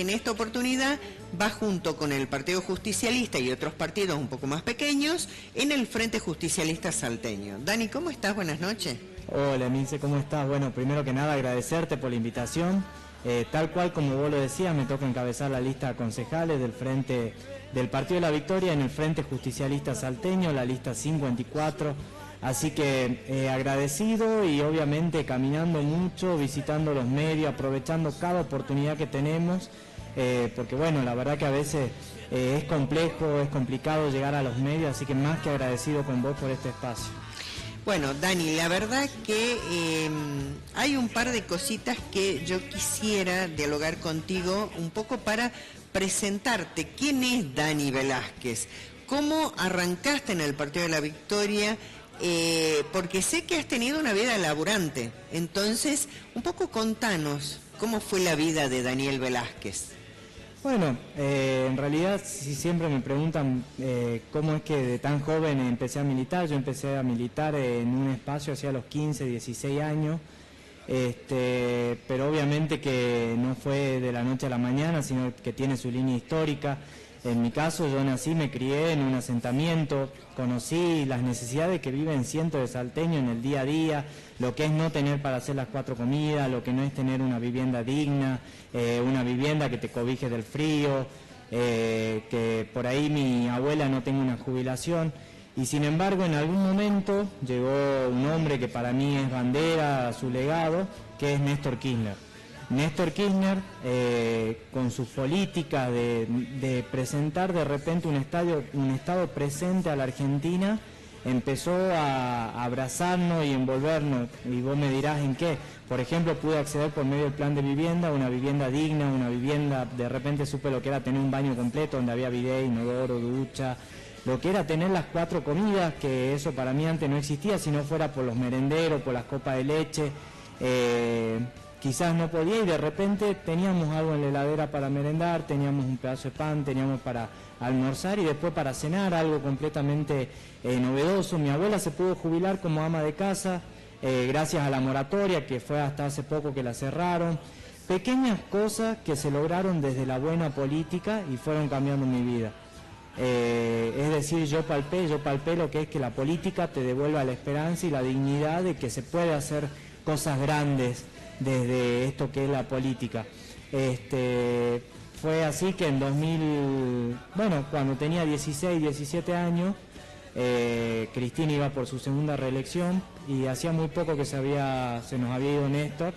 que en esta oportunidad va junto con el Partido Justicialista y otros partidos un poco más pequeños en el Frente Justicialista Salteño. Dani, ¿cómo estás? Buenas noches. Hola, Emilce, ¿cómo estás? Bueno, primero que nada agradecerte por la invitación. Tal cual como vos lo decías, me toca encabezar la lista de concejales del Frente del Partido de la Victoria en el Frente Justicialista Salteño, la lista 54. Así que agradecido y obviamente caminando mucho, visitando los medios, aprovechando cada oportunidad que tenemos, porque bueno, la verdad que a veces es complejo, es complicado llegar a los medios, así que más que agradecido con vos por este espacio. Bueno, Dani, la verdad que hay un par de cositas que yo quisiera dialogar contigo un poco para presentarte. ¿Quién es Dani Velázquez? ¿Cómo arrancaste en el Partido de la Victoria? Porque sé que has tenido una vida laburante. Entonces, un poco contanos, ¿cómo fue la vida de Daniel Velázquez? Bueno, en realidad si siempre me preguntan cómo es que de tan joven empecé a militar. Yo empecé a militar en un espacio hacia los 15, 16 años, pero obviamente que no fue de la noche a la mañana, sino que tiene su línea histórica. En mi caso yo nací, me crié en un asentamiento, conocí las necesidades que viven cientos de salteños en el día a día, lo que es no tener para hacer las 4 comidas, lo que no es tener una vivienda digna, una vivienda que te cobije del frío, que por ahí mi abuela no tenga una jubilación. Y sin embargo en algún momento llegó un hombre que para mí es bandera a su legado, que es Néstor Kirchner. Néstor Kirchner, con sus políticas de presentar de repente un Estado presente a la Argentina, empezó a abrazarnos y envolvernos, y vos me dirás en qué. Por ejemplo, pude acceder por medio del plan de vivienda a una vivienda digna, una vivienda, de repente supe lo que era tener un baño completo donde había bidet, inodoro, ducha, lo que era tener las 4 comidas, que eso para mí antes no existía, si no fuera por los merenderos, por las copas de leche. Quizás no podía y de repente teníamos algo en la heladera para merendar, teníamos un pedazo de pan, teníamos para almorzar y después para cenar, algo completamente novedoso. Mi abuela se pudo jubilar como ama de casa, gracias a la moratoria, que fue hasta hace poco que la cerraron. Pequeñas cosas que se lograron desde la buena política y fueron cambiando mi vida. Es decir, yo palpé lo que es que la política te devuelva la esperanza y la dignidad de que se puede hacer cosas grandes desde esto que es la política. Fue así que en cuando tenía 16, 17 años, Cristina iba por su segunda reelección y hacía muy poco que se nos había ido Néstor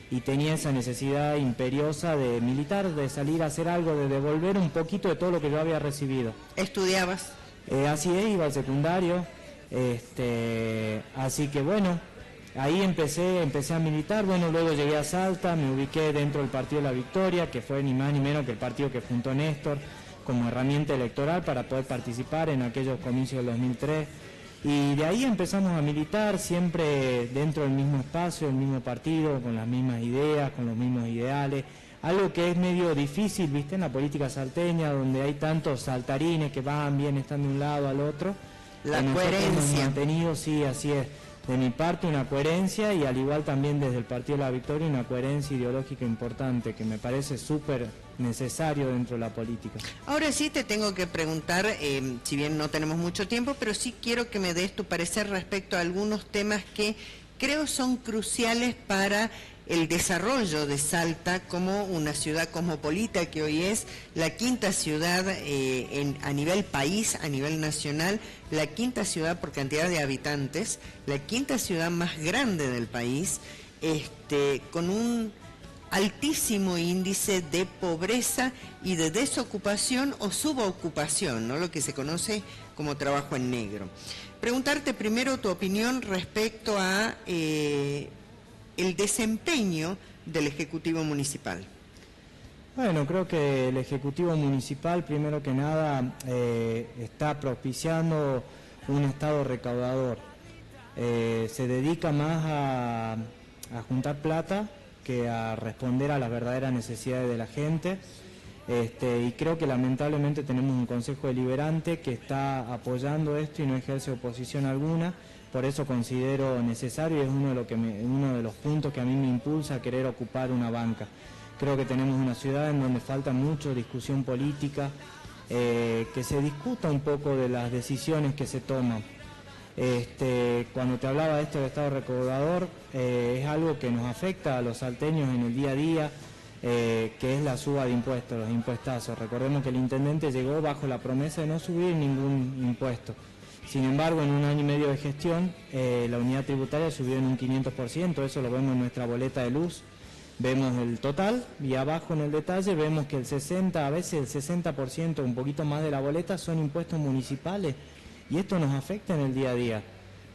y tenía esa necesidad imperiosa de militar, de salir a hacer algo, de devolver un poquito de todo lo que yo había recibido. ¿Estudiabas? Así es, iba al secundario, así que bueno, ahí empecé a militar. Bueno, luego llegué a Salta, me ubiqué dentro del Partido de la Victoria, que fue ni más ni menos que el partido que fundó Néstor como herramienta electoral para poder participar en aquellos comicios del 2003. Y de ahí empezamos a militar, siempre dentro del mismo espacio, el mismo partido, con las mismas ideas, con los mismos ideales. Algo que es medio difícil, ¿viste? En la política salteña, donde hay tantos saltarines que van, bien, están de un lado al otro. La coherencia. Hemos mantenido, sí, así es. De mi parte una coherencia y al igual también desde el Partido de la Victoria una coherencia ideológica importante que me parece súper necesario dentro de la política. Ahora sí te tengo que preguntar, si bien no tenemos mucho tiempo, pero sí quiero que me des tu parecer respecto a algunos temas que creo son cruciales para el desarrollo de Salta como una ciudad cosmopolita, que hoy es la 5ª ciudad a nivel país, a nivel nacional, la 5ª ciudad por cantidad de habitantes, la 5ª ciudad más grande del país, con un altísimo índice de pobreza y de desocupación o subocupación, ¿no? Lo que se conoce como trabajo en negro. Preguntarte primero tu opinión respecto a el desempeño del Ejecutivo Municipal. Bueno, creo que el Ejecutivo Municipal, primero que nada, está propiciando un Estado recaudador. Se dedica más a juntar plata que a responder a las verdaderas necesidades de la gente. Y creo que lamentablemente tenemos un Consejo Deliberante que está apoyando esto y no ejerce oposición alguna. Por eso considero necesario y es uno de los puntos que a mí me impulsa a querer ocupar una banca. Creo que tenemos una ciudad en donde falta mucho discusión política, que se discuta un poco de las decisiones que se toman. Cuando te hablaba de esto del Estado recaudador, es algo que nos afecta a los salteños en el día a día, que es la suba de impuestos, los impuestazos. Recordemos que el intendente llegó bajo la promesa de no subir ningún impuesto. Sin embargo, en un año y medio de gestión, la unidad tributaria subió en un 500%, eso lo vemos en nuestra boleta de luz. Vemos el total y abajo en el detalle vemos que el 60, a veces el 60%, un poquito más de la boleta son impuestos municipales, y esto nos afecta en el día a día,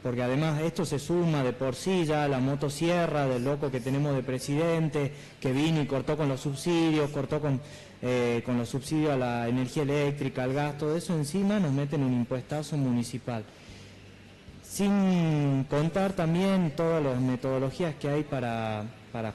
porque además esto se suma de por sí ya a la motosierra del loco que tenemos de presidente, que vino y cortó con los subsidios, cortó con los subsidios a la energía eléctrica, al gas, todo eso encima nos meten un impuestazo municipal. Sin contar también todas las metodologías que hay para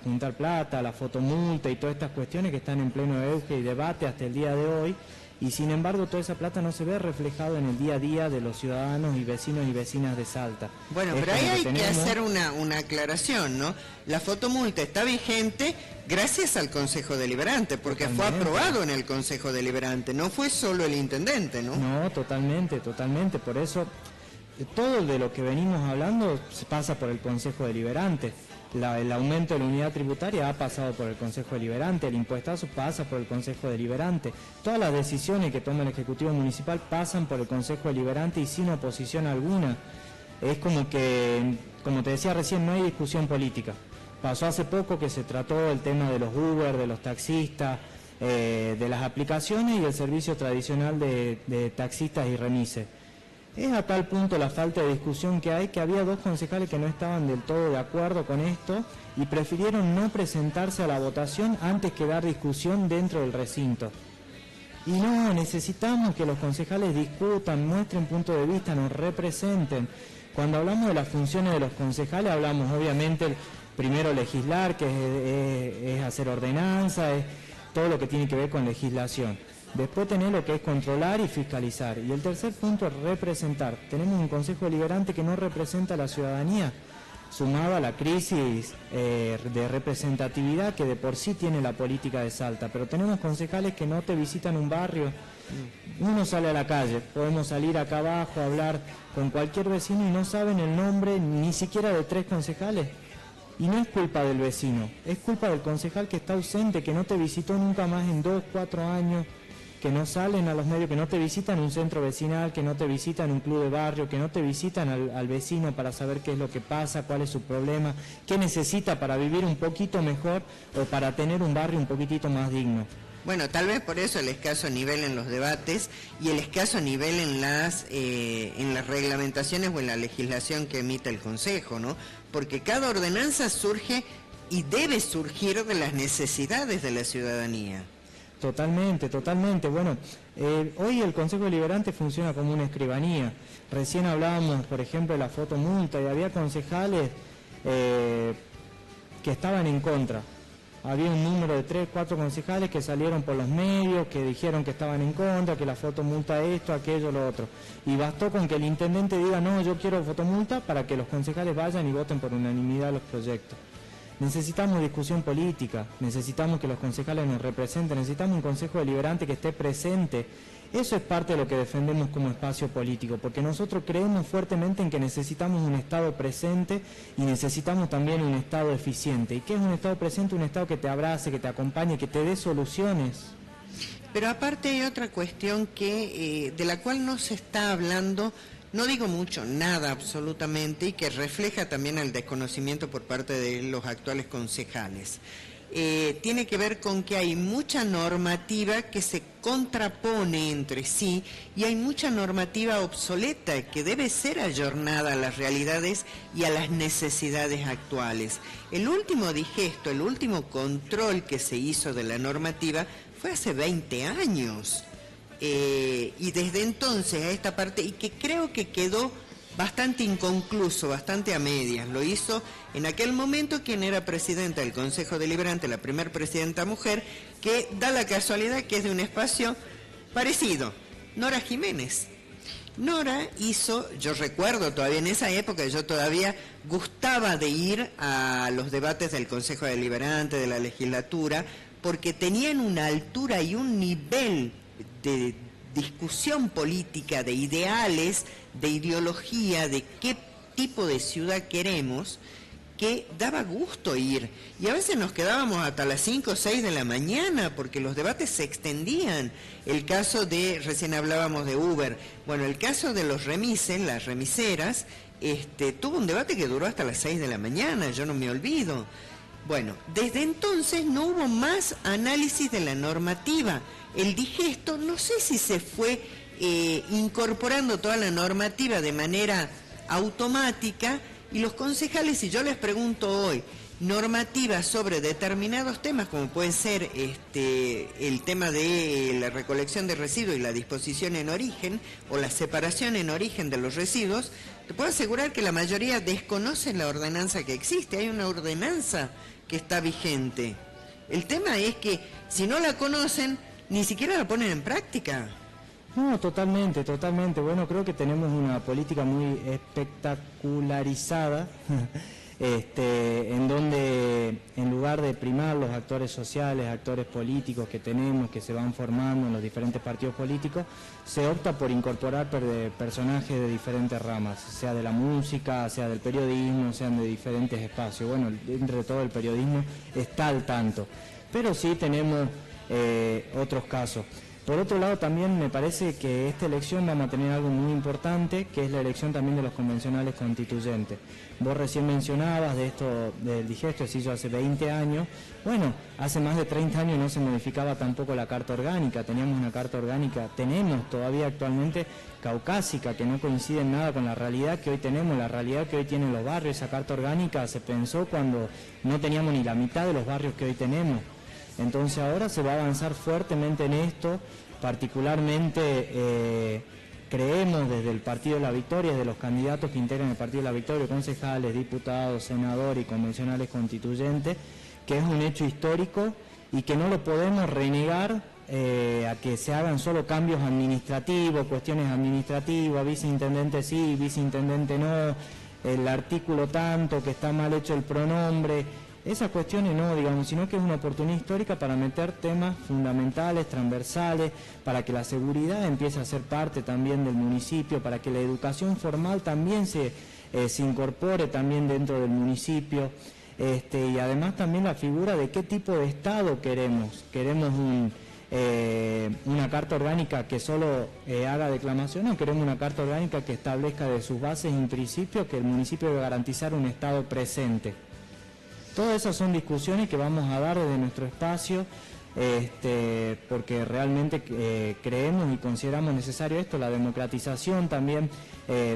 juntar plata, la fotomulta y todas estas cuestiones que están en pleno auge y debate hasta el día de hoy, y sin embargo toda esa plata no se ve reflejada en el día a día de los ciudadanos y vecinas de Salta. Bueno, pero ahí hay que hacer una aclaración, ¿no? La fotomulta está vigente gracias al Consejo Deliberante, porque fue aprobado en el Consejo Deliberante, no fue solo el intendente, ¿no? No, totalmente, por eso todo de lo que venimos hablando pasa por el Consejo Deliberante. El aumento de la unidad tributaria ha pasado por el Consejo Deliberante, el impuestazo pasa por el Consejo Deliberante, todas las decisiones que toma el Ejecutivo Municipal pasan por el Consejo Deliberante y sin oposición alguna. Es como que, como te decía recién, no hay discusión política. Pasó hace poco que se trató el tema de los Uber, de los taxistas, de las aplicaciones y el servicio tradicional de taxistas y remises. Es a tal punto la falta de discusión que hay, que había dos concejales que no estaban del todo de acuerdo con esto y prefirieron no presentarse a la votación antes que dar discusión dentro del recinto. Y no, necesitamos que los concejales discutan, muestren punto de vista, nos representen. Cuando hablamos de las funciones de los concejales, hablamos obviamente primero legislar, que es hacer ordenanza, es todo lo que tiene que ver con legislación. Después tener lo que es controlar y fiscalizar. Y el tercer punto es representar. Tenemos un Consejo Deliberante que no representa a la ciudadanía, sumado a la crisis de representatividad que de por sí tiene la política de Salta. Pero tenemos concejales que no te visitan un barrio. Uno sale a la calle, podemos salir acá abajo a hablar con cualquier vecino y no saben el nombre ni siquiera de 3 concejales. Y no es culpa del vecino, es culpa del concejal que está ausente, que no te visitó nunca más en 2, 4 años, que no salen a los medios, que no te visitan un centro vecinal, que no te visitan un club de barrio, que no te visitan al vecino para saber qué es lo que pasa, cuál es su problema, qué necesita para vivir un poquito mejor o para tener un barrio un poquitito más digno. Bueno, tal vez por eso el escaso nivel en los debates y el escaso nivel en las reglamentaciones o en la legislación que emite el Consejo, ¿no? Porque cada ordenanza surge y debe surgir de las necesidades de la ciudadanía. Totalmente. Bueno, hoy el Consejo Deliberante funciona como una escribanía. Recién hablábamos, por ejemplo, de la fotomulta y había concejales que estaban en contra. Había un número de 3, 4 concejales que salieron por los medios, que dijeron que estaban en contra, que la fotomulta esto, aquello, lo otro. Y bastó con que el intendente diga, no, yo quiero fotomulta, para que los concejales vayan y voten por unanimidad los proyectos. Necesitamos discusión política, necesitamos que los concejales nos representen, necesitamos un Consejo Deliberante que esté presente. Eso es parte de lo que defendemos como espacio político, porque nosotros creemos fuertemente en que necesitamos un Estado presente y necesitamos también un Estado eficiente. ¿Y qué es un Estado presente? Un Estado que te abrace, que te acompañe, que te dé soluciones. Pero aparte hay otra cuestión que de la cual no se está hablando, no digo mucho, nada absolutamente, y que refleja también el desconocimiento por parte de los actuales concejales. Tiene que ver con que hay mucha normativa que se contrapone entre sí y hay mucha normativa obsoleta que debe ser ayornada a las realidades y a las necesidades actuales. El último digesto, el último control que se hizo de la normativa fue hace 20 años. Y desde entonces a esta parte, y que creo que quedó bastante inconcluso, bastante a medias. Lo hizo en aquel momento quien era presidenta del Consejo Deliberante, la primera presidenta mujer, que da la casualidad que es de un espacio parecido, Nora Jiménez. Nora hizo, yo recuerdo todavía en esa época, yo todavía gustaba de ir a los debates del Consejo Deliberante, de la legislatura, porque tenían una altura y un nivel de discusión política, de ideales, de ideología, de qué tipo de ciudad queremos, que daba gusto ir. Y a veces nos quedábamos hasta las 5 o 6 de la mañana porque los debates se extendían. El caso de, recién hablábamos de Uber, bueno, el caso de los remises, las remiseras, tuvo un debate que duró hasta las 6 de la mañana, yo no me olvido. Bueno, desde entonces no hubo más análisis de la normativa. El digesto, no sé si se fue incorporando toda la normativa de manera automática, y los concejales, si yo les pregunto hoy normativas sobre determinados temas, como puede ser el tema de la recolección de residuos y la disposición en origen, o la separación en origen de los residuos, te puedo asegurar que la mayoría desconocen la ordenanza que existe. Hay una ordenanza que está vigente. El tema es que si no la conocen, ni siquiera la ponen en práctica. No, totalmente, totalmente. Bueno, creo que tenemos una política muy espectacularizada, en donde en lugar de primar los actores sociales, actores políticos que tenemos, que se van formando en los diferentes partidos políticos, se opta por incorporar personajes de diferentes ramas, sea de la música, sea del periodismo, sean de diferentes espacios. Bueno, dentro de todo el periodismo está al tanto, pero sí tenemos otros casos. Por otro lado, también me parece que esta elección vamos a tener algo muy importante, que es la elección también de los convencionales constituyentes. Vos recién mencionabas de esto del digesto, se hizo hace 20 años. Bueno, hace más de 30 años no se modificaba tampoco la Carta Orgánica. Teníamos una Carta Orgánica, tenemos todavía actualmente caucásica, que no coincide en nada con la realidad que hoy tenemos, la realidad que hoy tienen los barrios. Esa Carta Orgánica se pensó cuando no teníamos ni la mitad de los barrios que hoy tenemos. Entonces ahora se va a avanzar fuertemente en esto, particularmente creemos desde el Partido de la Victoria, de los candidatos que integran el Partido de la Victoria, concejales, diputados, senadores y convencionales constituyentes, que es un hecho histórico y que no lo podemos renegar a que se hagan solo cambios administrativos, cuestiones administrativas, viceintendente sí, viceintendente no, el artículo tanto, que está mal hecho el pronombre. Esas cuestiones no, digamos, sino que es una oportunidad histórica para meter temas fundamentales, transversales, para que la seguridad empiece a ser parte también del municipio, para que la educación formal también se incorpore también dentro del municipio, y además también la figura de qué tipo de Estado queremos. Queremos una carta orgánica que solo haga declamación, o queremos una carta orgánica que establezca de sus bases y principios que el municipio debe garantizar un Estado presente. Todas esas son discusiones que vamos a dar desde nuestro espacio, porque realmente creemos y consideramos necesario esto, la democratización también,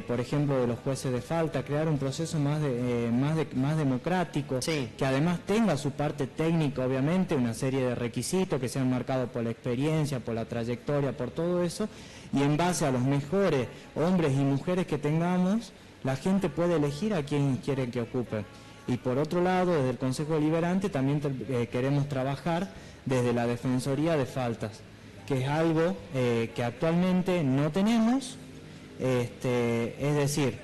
por ejemplo, de los jueces de falta, crear un proceso más democrático, sí, que además tenga su parte técnica, obviamente, una serie de requisitos que sean marcados por la experiencia, por la trayectoria, por todo eso, y en base a los mejores hombres y mujeres que tengamos, la gente puede elegir a quién quiere que ocupe. Y por otro lado, desde el Consejo Deliberante también queremos trabajar desde la Defensoría de Faltas, que es algo que actualmente no tenemos, es decir...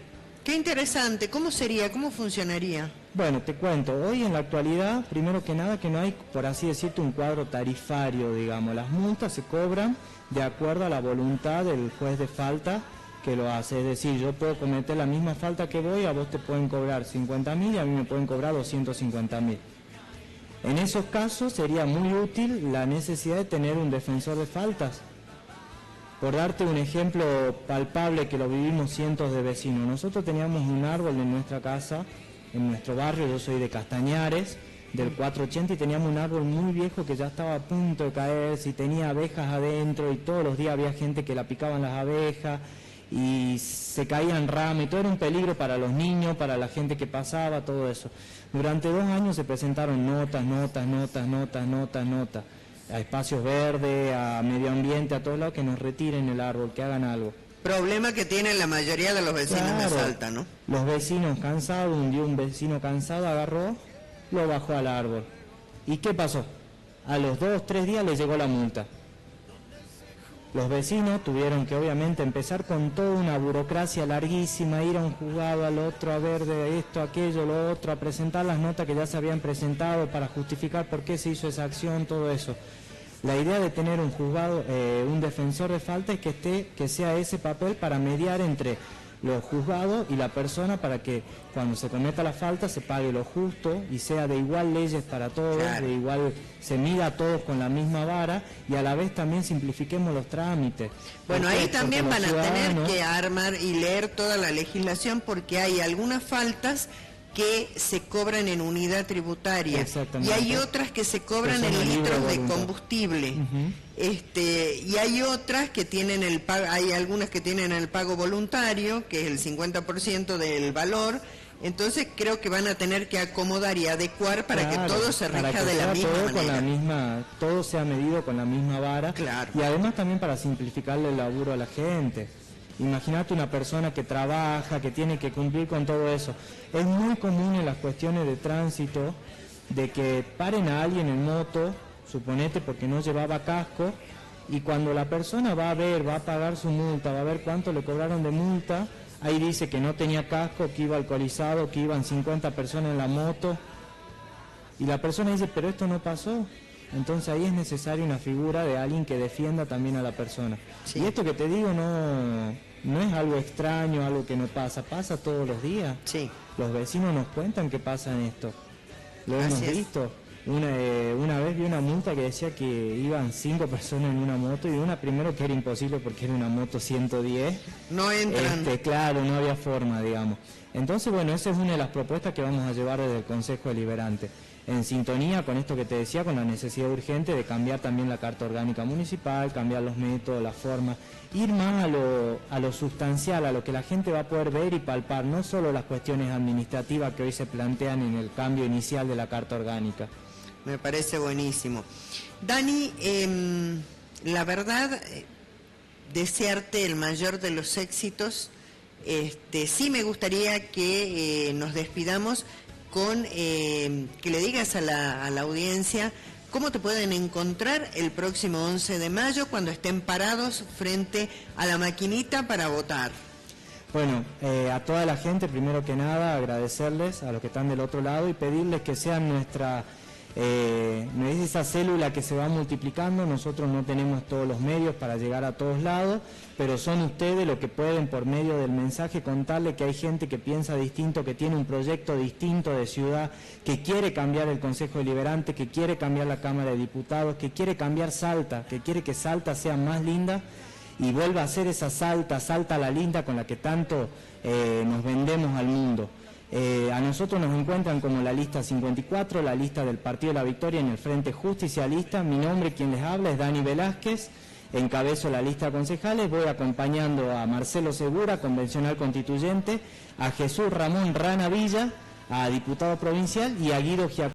Qué interesante, ¿cómo sería, cómo funcionaría? Bueno, te cuento, hoy en la actualidad, primero que nada, que no hay, por así decirte, un cuadro tarifario, digamos. Las multas se cobran de acuerdo a la voluntad del juez de falta que lo hace, es decir, yo puedo cometer la misma falta que voy, a vos te pueden cobrar 50.000 y a mí me pueden cobrar 250.000. En esos casos sería muy útil la necesidad de tener un defensor de faltas. Por darte un ejemplo palpable que lo vivimos cientos de vecinos, nosotros teníamos un árbol en nuestra casa, en nuestro barrio, yo soy de Castañares, del 480, y teníamos un árbol muy viejo que ya estaba a punto de caerse y tenía abejas adentro y todos los días había gente que la picaban las abejas y se caían ramas y todo era un peligro para los niños, para la gente que pasaba, todo eso. Durante 2 años se presentaron notas a espacios verdes, a medio ambiente, a todos lados, que nos retiren el árbol, que hagan algo. Problema que tienen la mayoría de los vecinos, claro, de Salta, ¿no? Los vecinos cansados, un día un vecino cansado agarró, lo bajó al árbol. ¿Y qué pasó? A los 2 o 3 días le llegó la multa. Los vecinos tuvieron que obviamente empezar con toda una burocracia larguísima, ir a un juzgado, al otro, a ver de esto, aquello, lo otro, a presentar las notas que ya se habían presentado para justificar por qué se hizo esa acción, todo eso. La idea de tener un juzgado, un defensor de falta es que sea ese papel para mediar entre los juzgados y la persona, para que cuando se cometa la falta se pague lo justo y sea de igual leyes para todos, claro, de igual, se mida a todos con la misma vara, y a la vez también simplifiquemos los trámites. Bueno, ahí también van a tener que armar y leer toda la legislación, porque hay algunas faltas que se cobran en unidad tributaria y hay otras que se cobran en litros de combustible. Y hay otras que tienen el pago, hay algunas que tienen el pago voluntario, que es el 50% del valor. Entonces creo que van a tener que acomodar y adecuar para que todo se rija de la misma manera. Todo sea medido con la misma vara, claro. Y además también para simplificarle el laburo a la gente. Imagínate una persona que trabaja, que tiene que cumplir con todo eso. Es muy común en las cuestiones de tránsito de que paren a alguien en moto, suponete porque no llevaba casco, y cuando la persona va a ver, va a pagar su multa, va a ver cuánto le cobraron de multa, ahí dice que no tenía casco, que iba alcoholizado, que iban 50 personas en la moto, y la persona dice, pero esto no pasó. Entonces ahí es necesaria una figura de alguien que defienda también a la persona. Sí. Y esto que te digo no es algo extraño, algo que no pasa, pasa todos los días. Sí. Los vecinos nos cuentan que pasa en esto. Lo hemos visto. Una vez vi una multa que decía que iban 5 personas en una moto, y una primero que era imposible porque era una moto 110. No entran. Claro, no había forma, digamos. Entonces, bueno, esa es una de las propuestas que vamos a llevar desde el Consejo Deliberante, en sintonía con esto que te decía, con la necesidad urgente de cambiar también la Carta Orgánica Municipal, cambiar los métodos, las formas, ir más a lo sustancial, a lo que la gente va a poder ver y palpar, no solo las cuestiones administrativas que hoy se plantean en el cambio inicial de la Carta Orgánica. Me parece buenísimo. Dani, la verdad, desearte el mayor de los éxitos. Sí me gustaría que nos despidamos con que le digas a la audiencia cómo te pueden encontrar el próximo 11 de mayo cuando estén parados frente a la maquinita para votar. Bueno, a toda la gente, primero que nada, agradecerles a los que están del otro lado y pedirles que sean no es esa célula que se va multiplicando. Nosotros no tenemos todos los medios para llegar a todos lados, pero son ustedes los que pueden, por medio del mensaje, contarle que hay gente que piensa distinto, que tiene un proyecto distinto de ciudad, que quiere cambiar el Consejo Deliberante, que quiere cambiar la Cámara de Diputados, que quiere cambiar Salta, que quiere que Salta sea más linda y vuelva a ser esa Salta la linda con la que tanto nos vendemos al mundo. A nosotros nos encuentran como la lista 54, la lista del Partido de la Victoria en el Frente Justicialista. Mi nombre, quien les habla, es Dani Velázquez, encabezo la lista de concejales, voy acompañando a Marcelo Segura, convencional constituyente, a Jesús Ramón Rana Villa, a diputado provincial, y a Guido Giacomo.